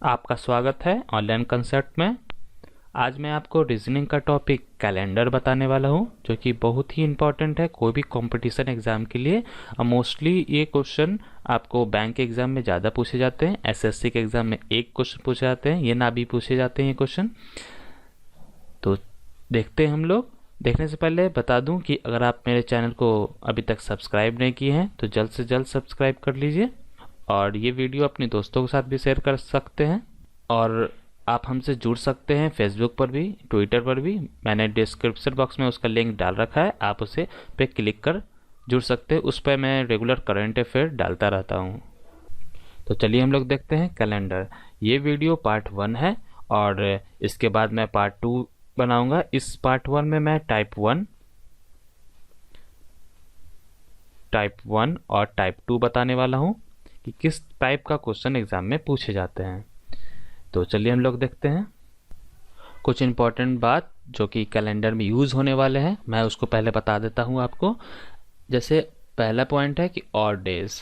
आपका स्वागत है ऑनलाइन कंसेप्ट में। आज मैं आपको रीजनिंग का टॉपिक कैलेंडर बताने वाला हूं, जो कि बहुत ही इम्पॉर्टेंट है कोई भी कंपटीशन एग्ज़ाम के लिए। मोस्टली ये क्वेश्चन आपको बैंक एग्ज़ाम में ज़्यादा पूछे जाते हैं, एसएससी के एग्ज़ाम में एक क्वेश्चन पूछे जाते हैं, ये ना भी पूछे जाते हैं ये क्वेश्चन। तो देखते हैं हम लोग। देखने से पहले बता दूं कि अगर आप मेरे चैनल को अभी तक सब्सक्राइब नहीं किए हैं तो जल्द से जल्द सब्सक्राइब कर लीजिए, और ये वीडियो अपने दोस्तों के साथ भी शेयर कर सकते हैं। और आप हमसे जुड़ सकते हैं फेसबुक पर भी, ट्विटर पर भी। मैंने डिस्क्रिप्शन बॉक्स में उसका लिंक डाल रखा है, आप उसे पे क्लिक कर जुड़ सकते हैं। उस पर मैं रेगुलर करंट अफेयर डालता रहता हूँ। तो चलिए हम लोग देखते हैं कैलेंडर। ये वीडियो पार्ट 1 है और इसके बाद मैं पार्ट 2 बनाऊंगा। इस पार्ट 1 में मैं टाइप 1 और टाइप 2 बताने वाला हूँ कि किस टाइप का क्वेश्चन एग्जाम में पूछे जाते हैं। तो चलिए हम लोग देखते हैं। कुछ इम्पोर्टेंट बात जो कि कैलेंडर में यूज़ होने वाले हैं, मैं उसको पहले बता देता हूँ आपको। जैसे पहला पॉइंट है कि ऑड डेज।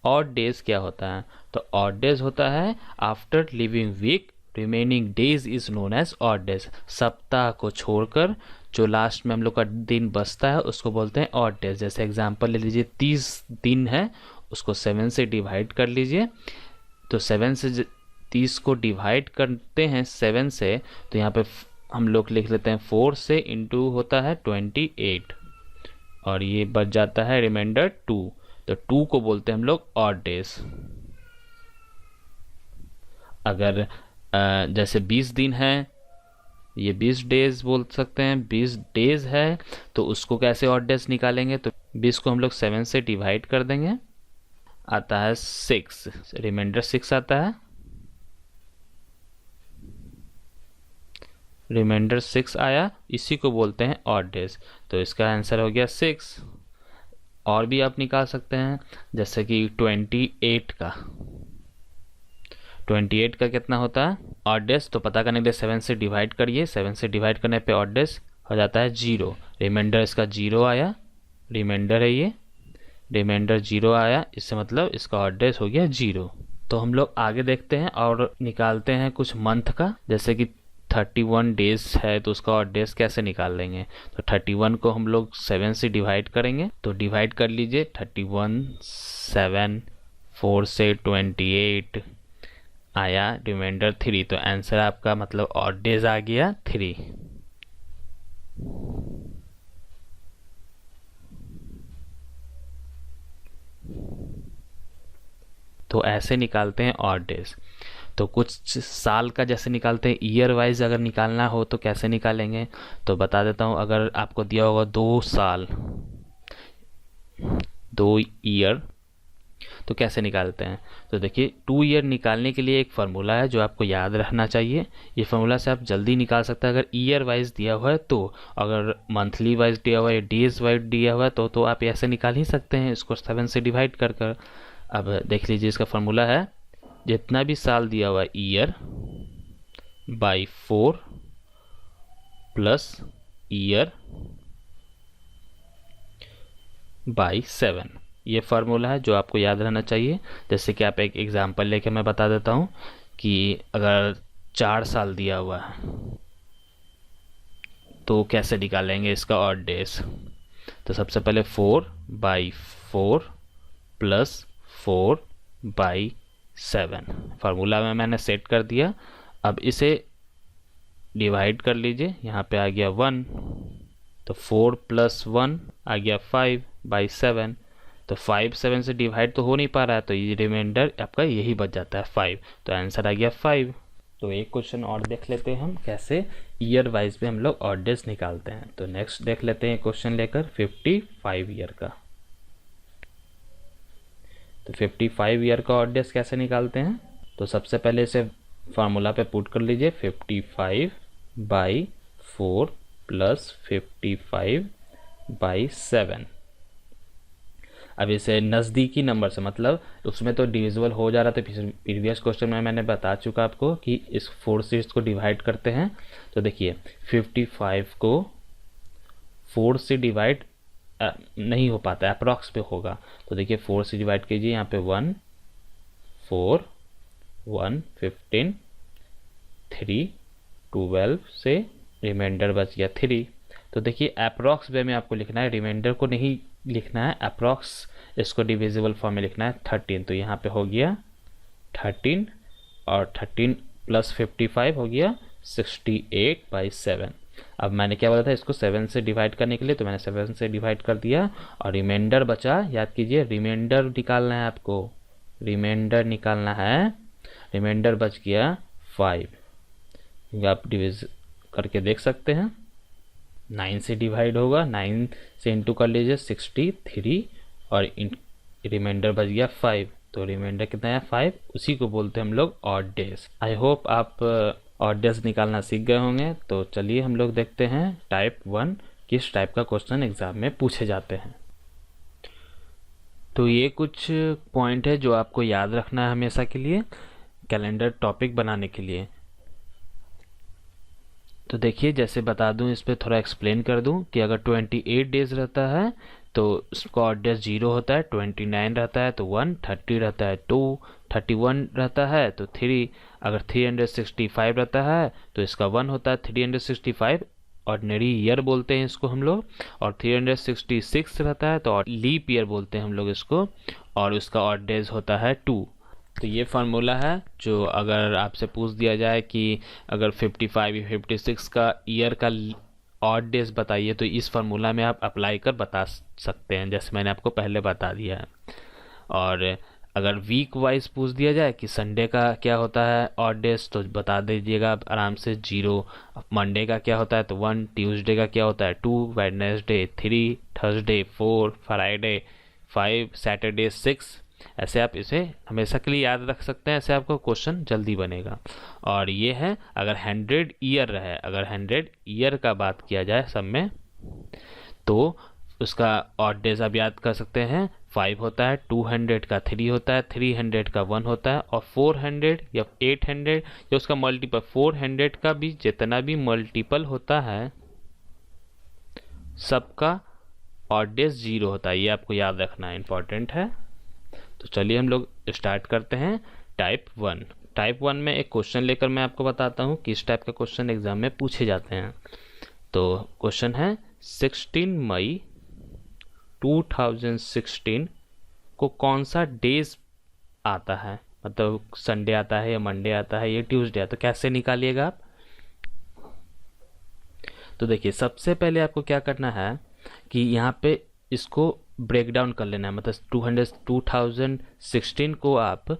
ऑड डेज क्या होता है? तो ऑड डेज होता है after living week remaining days is known as odd days. सप्ताह को छोड़कर जो लास्ट में हम लोग का दिन बचता है उसको बोलते हैं ऑड डेज। जैसे एग्जांपल ले लीजिए, 30 दिन है, उसको 7 से डिवाइड कर लीजिए। तो 7 से 30 को डिवाइड करते हैं 7 से, तो यहाँ पे हम लोग लिख लेते हैं 4 से इंटू होता है 28, और ये बच जाता है रिमाइंडर 2। तो 2 को बोलते हैं हम लोग ऑड डेज। अगर जैसे 20 दिन है, ये 20 डेज बोल सकते हैं, 20 डेज है, तो उसको कैसे ऑड डेज निकालेंगे? तो 20 को हम लोग 7 से डिवाइड कर देंगे, आता है 6, रिमाइंडर 6 आता है। रिमाइंडर 6 आया, इसी को बोलते हैं ऑड डेज। तो इसका आंसर हो गया 6। और भी आप निकाल सकते हैं, जैसे कि 28 का कितना होता है ऑड डेज? तो पता करने के लिए 7 से डिवाइड करिए, 7 से डिवाइड करने पे ऑड डेज हो जाता है 0। रिमाइंडर इसका 0 आया, रिमाइंडर है ये, रिमाइंडर 0 आया, इससे मतलब इसका ऑड डेज हो गया 0। तो हम लोग आगे देखते हैं और निकालते हैं कुछ मंथ का। जैसे कि 31 डेज है, तो उसका ऑड डेज कैसे निकाल लेंगे? तो 31 को हम लोग 7 से डिवाइड करेंगे, तो डिवाइड कर लीजिए 31 7, 4 से 28 आया, रिमाइंडर 3। तो आंसर आपका मतलब ऑड डेज आ गया 3। तो ऐसे निकालते हैं ऑड डेज। तो कुछ साल का जैसे निकालते हैं, ईयर वाइज अगर निकालना हो तो कैसे निकालेंगे? तो बता देता हूँ। अगर आपको दिया होगा 2 साल, 2 ईयर, तो कैसे निकालते हैं? तो देखिए, 2 ईयर निकालने के लिए एक फार्मूला है जो आपको याद रखना चाहिए। ये फार्मूला से आप जल्दी निकाल सकते हैं अगर ईयर वाइज दिया हुआ है तो। अगर मंथली वाइज दिया हुआ है, डेज वाइज दिया हुआ है तो आप ऐसे निकाल ही सकते हैं, इसको 7 से डिवाइड कर कर। अब देख लीजिए, इसका फार्मूला है जितना भी साल दिया हुआ है year by 4 plus year by 7। ये फार्मूला है जो आपको याद रहना चाहिए। जैसे कि आप एक एग्जांपल लेके मैं बता देता हूँ कि अगर 4 साल दिया हुआ है तो कैसे निकालेंगे इसका ऑड डेज? तो सबसे पहले 4/4 प्लस 4/7 फार्मूला में मैंने सेट कर दिया। अब इसे डिवाइड कर लीजिए, यहाँ पे आ गया 1, तो 4 + 1 आ गया 5/7। तो 5 7 से डिवाइड तो हो नहीं पा रहा है, तो ये रिमाइंडर आपका यही बच जाता है 5। तो आंसर आ गया 5। तो एक क्वेश्चन और देख लेते हैं हम कैसे ईयर वाइज में हम लोग ऑड डेज निकालते हैं। तो नेक्स्ट देख लेते हैं क्वेश्चन लेकर 55 ईयर का। तो 55 ईयर का ऑड डेज कैसे निकालते हैं? तो सबसे पहले इसे फार्मूला पे पुट कर लीजिए, 55/4 प्लस 55/7। अब इसे नज़दीकी नंबर से, मतलब उसमें तो डिविजिबल हो जा रहा था, प्रीवियस क्वेश्चन में मैंने बता चुका आपको कि इस 4 से इसको डिवाइड करते हैं। तो देखिए 55 को 4 से डिवाइड नहीं हो पाता है, अप्रॉक्स पे होगा। तो देखिए 4 से डिवाइड कीजिए, यहाँ पे 1 4 1 15 3 12 से रिमाइंडर बच गया 3। तो देखिए अप्रॉक्स वे में आपको लिखना है, रिमाइंडर को नहीं लिखना है, अप्रॉक्स इसको डिविजिबल फॉर्म में लिखना है 13। तो यहाँ पे हो गया 13 और 13 प्लस 55 हो गया 68/7। अब मैंने क्या बोला था, इसको 7 से डिवाइड करने के लिए, तो मैंने 7 से डिवाइड कर दिया और रिमाइंडर बचा। याद कीजिए रिमाइंडर निकालना है आपको, रिमाइंडर निकालना है। रिमाइंडर बच गया 5। आप डिविज करके देख सकते हैं, 9 से डिवाइड होगा, 9 से इंटू कर लीजिए 63 और रिमाइंडर बच गया 5। तो रिमाइंडर कितना है 5, उसी को बोलते हैं हम लोग ऑड डेज। आई होप आप ऑड डेज निकालना सीख गए होंगे। तो चलिए हम लोग देखते हैं टाइप 1 किस टाइप का क्वेश्चन एग्जाम में पूछे जाते हैं। तो ये कुछ पॉइंट है जो आपको याद रखना है हमेशा के लिए कैलेंडर टॉपिक बनाने के लिए। तो देखिए जैसे बता दूं, इस पर थोड़ा एक्सप्लेन कर दूं कि अगर 28 डेज रहता है तो उसका ऑड डेज 0 होता है, 29 रहता है तो 1, 30 रहता है 2, 31 रहता है तो 3, अगर 365 रहता है तो इसका 1 होता है। 365 ऑर्डिनरी ईयर बोलते हैं इसको हम लोग, और 366 रहता है तो लीप ईयर बोलते हैं हम लोग इसको, और उसका ऑड डेज होता है 2। तो ये फार्मूला है जो अगर आपसे पूछ दिया जाए कि अगर 55 या 56 का ईयर का ऑड डेज बताइए, तो इस फार्मूला में आप अप्लाई कर बता सकते हैं, जैसे मैंने आपको पहले बता दिया है। और अगर वीक वाइज पूछ दिया जाए कि संडे का क्या होता है ऑड डेज, तो बता दीजिएगा आप आराम से 0। मंडे का क्या होता है तो 1, ट्यूसडे का क्या होता है 2, वेडनेसडे 3, थर्सडे 4, फ्राइडे 5, सैटरडे 6। ऐसे आप इसे हमेशा के लिए याद रख सकते हैं, ऐसे आपको क्वेश्चन जल्दी बनेगा। और ये है अगर 100 ईयर रहे, अगर 100 ईयर का बात किया जाए सब में, तो उसका ऑड डेज आप याद कर सकते हैं 5 होता है, 200 का 3 होता है, 300 का 1 होता है, और 400 या 800 या उसका मल्टीपल 400 का भी जितना भी मल्टीपल होता है सबका ऑड डेज 0 होता है। ये आपको याद रखना है, इंपॉर्टेंट है। तो चलिए हम लोग स्टार्ट करते हैं टाइप 1। टाइप 1 में एक क्वेश्चन लेकर मैं आपको बताता हूँ किस टाइप का क्वेश्चन एग्जाम में पूछे जाते हैं। तो क्वेश्चन है 16 मई 2016 को कौन सा डेज आता है, मतलब संडे आता है या मंडे आता है या ट्यूसडे आता है, तो कैसे निकालिएगा आप। तो देखिए सबसे पहले आपको क्या करना है कि यहाँ पे इसको ब्रेक डाउन कर लेना है, मतलब 2016 को आप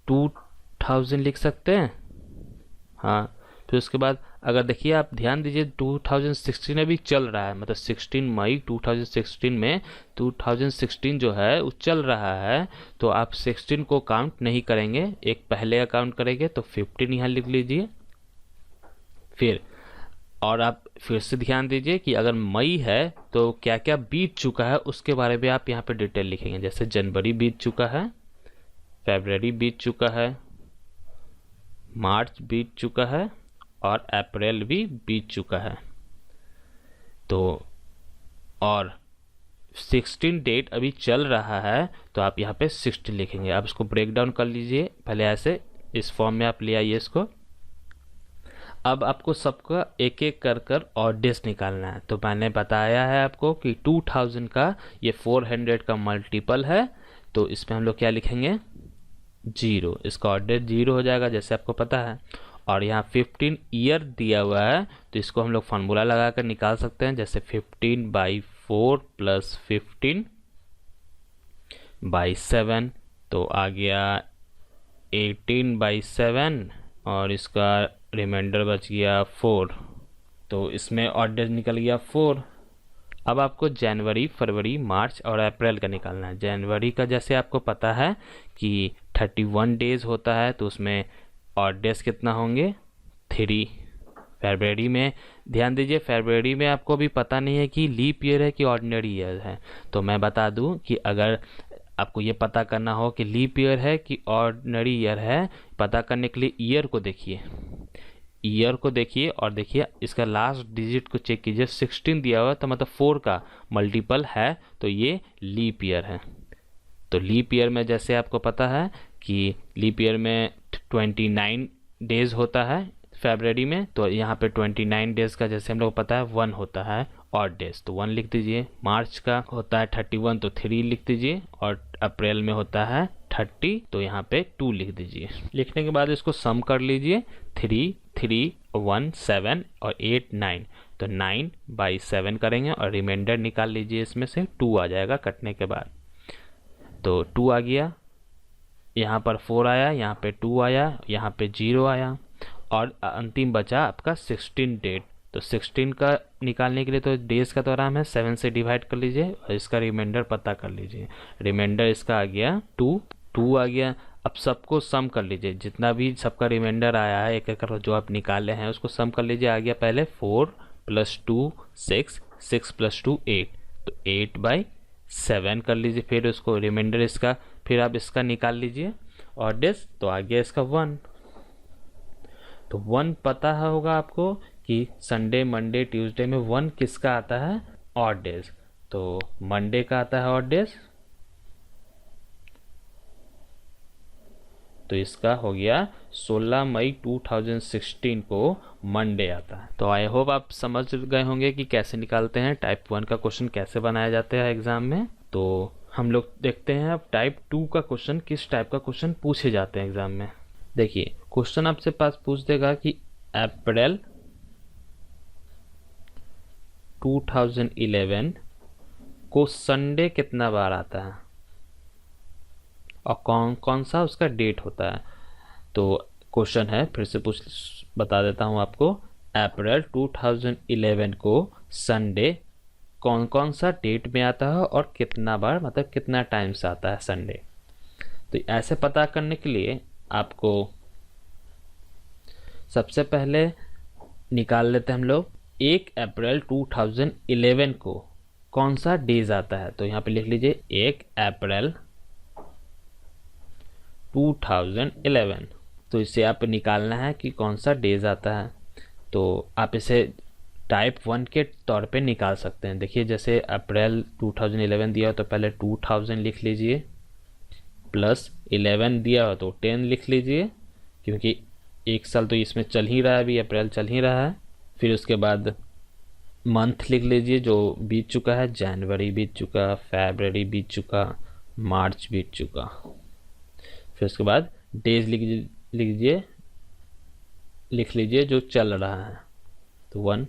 2000 लिख सकते हैं। हाँ, फिर उसके बाद अगर देखिए आप ध्यान दीजिए 2016 अभी चल रहा है, मतलब 16 मई 2016 में 2016 जो है वो चल रहा है, तो आप 16 को काउंट नहीं करेंगे, एक पहले का काउंट करेंगे। तो 15 यहाँ लिख लीजिए। फिर और आप फिर से ध्यान दीजिए कि अगर मई है तो क्या क्या बीत चुका है उसके बारे में आप यहाँ पे डिटेल लिखेंगे, जैसे जनवरी बीत चुका है, फरवरी बीत चुका है, मार्च बीत चुका है और अप्रैल भी बीत चुका है। तो और 16 डेट अभी चल रहा है तो आप यहाँ पे 16 लिखेंगे। आप इसको ब्रेक डाउन कर लीजिए, पहले ऐसे इस फॉर्म में आप ले आइए इसको। अब आपको सबका एक एक कर कर ऑड डेज निकालना है। तो मैंने बताया है आपको कि 2000 का ये 400 का मल्टीपल है, तो इसमें हम लोग क्या लिखेंगे 0, इसका ऑड डेज 0 हो जाएगा जैसे आपको पता है। और यहाँ 15 ईयर दिया हुआ है तो इसको हम लोग फार्मूला लगा कर निकाल सकते हैं, जैसे 15/4 + 15/7 तो आ गया 18/7 और इसका रिमाइंडर बच गया 4। तो इसमें ऑड डेज निकल गया 4। अब आपको जनवरी, फरवरी, मार्च और अप्रैल का निकालना है। जनवरी का जैसे आपको पता है कि 31 डेज होता है तो उसमें ऑड डेज कितना होंगे 3। फरवरी में ध्यान दीजिए, फरवरी में आपको अभी पता नहीं है कि लीप ईयर है कि ऑर्डिनरी ईयर है, तो मैं बता दूं कि अगर आपको ये पता करना हो कि लीप ईयर है कि ऑर्डिनरी ईयर है, पता करने के लिए ईयर को देखिए, ईयर को देखिए और देखिए इसका लास्ट डिजिट को चेक कीजिए, 16 दिया हुआ तो मतलब 4 का मल्टीपल है तो ये लीप ईयर है। तो लीप ईयर में जैसे आपको पता है कि लीप ईयर में 29 डेज होता है फरवरी में, तो यहाँ पे 29 डेज का जैसे हम लोग पता है 1 होता है ऑड डेज, तो 1 लिख दीजिए। मार्च का होता है 31, तो 3 लिख दीजिए। और अप्रैल में होता है 30, तो यहाँ पे 2 लिख दीजिए। लिखने के बाद इसको सम कर लीजिए। 3, 3, 1, 7 और 8, 9, तो 9/7 करेंगे और रिमाइंडर निकाल लीजिए। इसमें से 2 आ जाएगा कटने के बाद, तो 2 आ गया। यहाँ पर 4 आया, यहाँ पे 2 आया, यहाँ पे 0 आया और अंतिम बचा आपका 16 डेट। तो 16 का निकालने के लिए तो डेज का तो आराम है, 7 से डिवाइड कर लीजिए और इसका रिमाइंडर पता कर लीजिए। रिमाइंडर इसका आ गया 2 आ गया। अब सबको सम कर लीजिए, जितना भी सबका रिमाइंडर आया है एक एक कर जो आप निकाले हैं उसको सम कर लीजिए। आ गया पहले 4 + 2 6, 6 + 2 8, तो 8/7 कर लीजिए। फिर उसको रिमाइंडर इसका, फिर आप इसका निकाल लीजिए और डेज, तो आ गया इसका 1। तो 1 पता होगा आपको कि संडे, मंडे, ट्यूसडे में 1 किसका आता है? Odd days. तो मंडे का आता है ऑड डेज, तो इसका हो गया 16 मई 2016 को मंडे आता है। तो आई होप आप समझ गए होंगे कि कैसे निकालते हैं टाइप 1 का क्वेश्चन, कैसे बनाया जाता है एग्जाम में। तो हम लोग देखते हैं अब टाइप 2 का क्वेश्चन, किस टाइप का क्वेश्चन पूछे जाते हैं एग्जाम में। देखिए क्वेश्चन आपसे पास पूछ देगा कि अप्रैल 2011 को संडे कितना बार आता है और कौन कौन सा उसका डेट होता है। तो क्वेश्चन है, फिर से बता देता हूँ आपको। अप्रैल 2011 को संडे कौन कौन सा डेट में आता है और कितना बार, मतलब कितना टाइम्स आता है संडे। तो ऐसे पता करने के लिए आपको सबसे पहले निकाल लेते हैं हम लोग 1 अप्रैल 2011 को कौन सा डेज आता है। तो यहाँ पे लिख लीजिए 1 अप्रैल 2011। तो इसे आप निकालना है कि कौन सा डेज आता है। तो आप इसे टाइप 1 के तौर पे निकाल सकते हैं। देखिए जैसे अप्रैल 2011 दिया हो तो पहले 2000 लिख लीजिए, प्लस 11 दिया हो तो 10 लिख लीजिए, क्योंकि एक साल तो इसमें चल ही रहा है, अभी अप्रैल चल ही रहा है। फिर उसके बाद मंथ लिख लीजिए जो बीत चुका है, जनवरी बीत चुका, फरवरी बीत चुका, मार्च बीत चुका। फिर उसके बाद डेज लिख लीजिए जो चल रहा है, तो 1।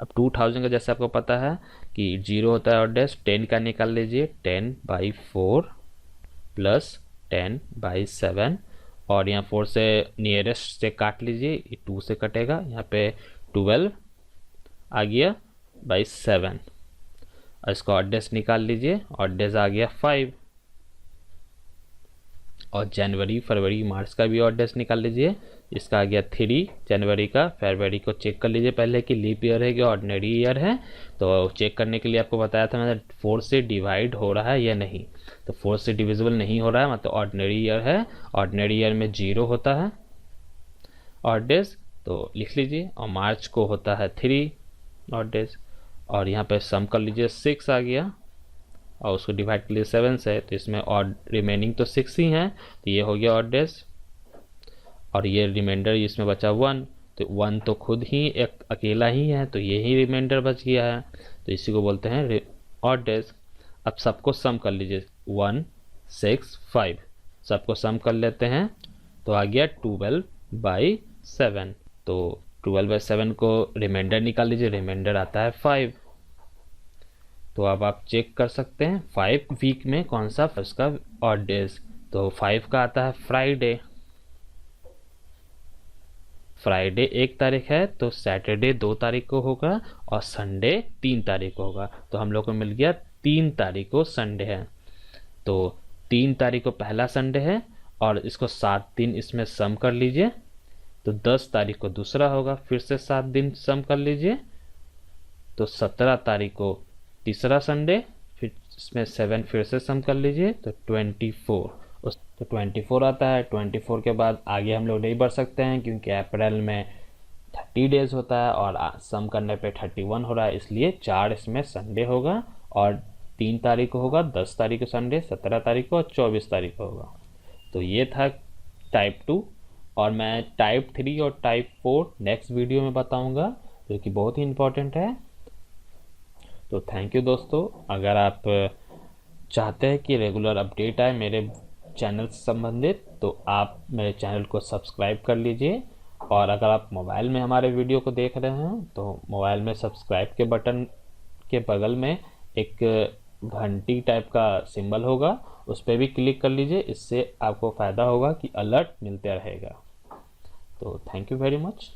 अब 2000 का जैसे आपको पता है कि 0 होता है और डेज, 10 का निकाल लीजिए, 10/4 प्लस 10/7 और यहाँ 4 से नियरेस्ट से काट लीजिए, 2 से कटेगा, यहाँ पे 12 आ गया बाई 7 और इसका ऑड डेज निकाल लीजिए, ऑड डेज आ गया 5 और जनवरी, फरवरी, मार्च का भी ऑड डेज निकाल लीजिए, इसका आ गया 3 जनवरी का। फरवरी को चेक कर लीजिए पहले कि लीप ईयर है कि ऑर्डिनरी ईयर है। तो चेक करने के लिए आपको बताया था मैंने 4 से डिवाइड हो रहा है या नहीं, तो 4 से डिविजिबल नहीं हो रहा है, मतलब ऑर्डिनरी ईयर है। ऑर्डिनरी ईयर में 0 होता है ऑड डेज, तो लिख लीजिए। और मार्च को होता है 3 ऑड डेज और यहाँ पे सम कर लीजिए 6 आ गया और उसको डिवाइड कर लिए 7 से, तो इसमें ऑड रिमेनिंग तो 6 ही है, तो ये हो गया ऑड डेज। और ये रिमाइंडर इसमें बचा 1, तो 1 तो खुद ही एक अकेला ही है, तो यही रिमाइंडर बच गया है, तो इसी को बोलते हैं ऑड डेज। अब सबको सम कर लीजिए, 1, 6, 5 सबको सम कर लेते हैं, तो आ गया 12/7। तो 12/7 को रिमाइंडर निकाल लीजिए, रिमाइंडर आता है 5। तो अब आप चेक कर सकते हैं 5 वीक में कौन सा उसका ऑड डेज। तो 5 का आता है फ्राइडे, फ्राइडे 1 तारीख है, तो सैटरडे 2 तारीख को होगा और संडे 3 तारीख को होगा। तो हम लोग को मिल गया 3 तारीख को संडे है, तो 3 तारीख को पहला संडे है और इसको 7 दिन इसमें सम कर लीजिए, तो 10 तारीख को दूसरा होगा, फिर से 7 दिन सम कर लीजिए, तो 17 तारीख को तीसरा संडे, फिर इसमें 7 फिर से सम कर लीजिए, तो 24 तो 24 आता है। 24 के बाद आगे हम लोग नहीं बढ़ सकते हैं क्योंकि अप्रैल में 30 डेज होता है और सम करने पे 31 हो रहा है, इसलिए 4 इसमें संडे होगा और 3 तारीख को होगा, 10 तारीख को संडे, 17 तारीख को और 24 तारीख को होगा। तो ये था टाइप 2, और मैं टाइप 3 और टाइप 4 नेक्स्ट वीडियो में बताऊंगा, जो कि बहुत ही इम्पोर्टेंट है। तो थैंक यू दोस्तों। अगर आप चाहते हैं कि रेगुलर अपडेट आए मेरे चैनल से संबंधित, तो आप मेरे चैनल को सब्सक्राइब कर लीजिए। और अगर आप मोबाइल में हमारे वीडियो को देख रहे हैं तो मोबाइल में सब्सक्राइब के बटन के बगल में एक घंटी टाइप का सिंबल होगा, उस पर भी क्लिक कर लीजिए। इससे आपको फ़ायदा होगा कि अलर्ट मिलते रहेगा। तो थैंक यू वेरी मच।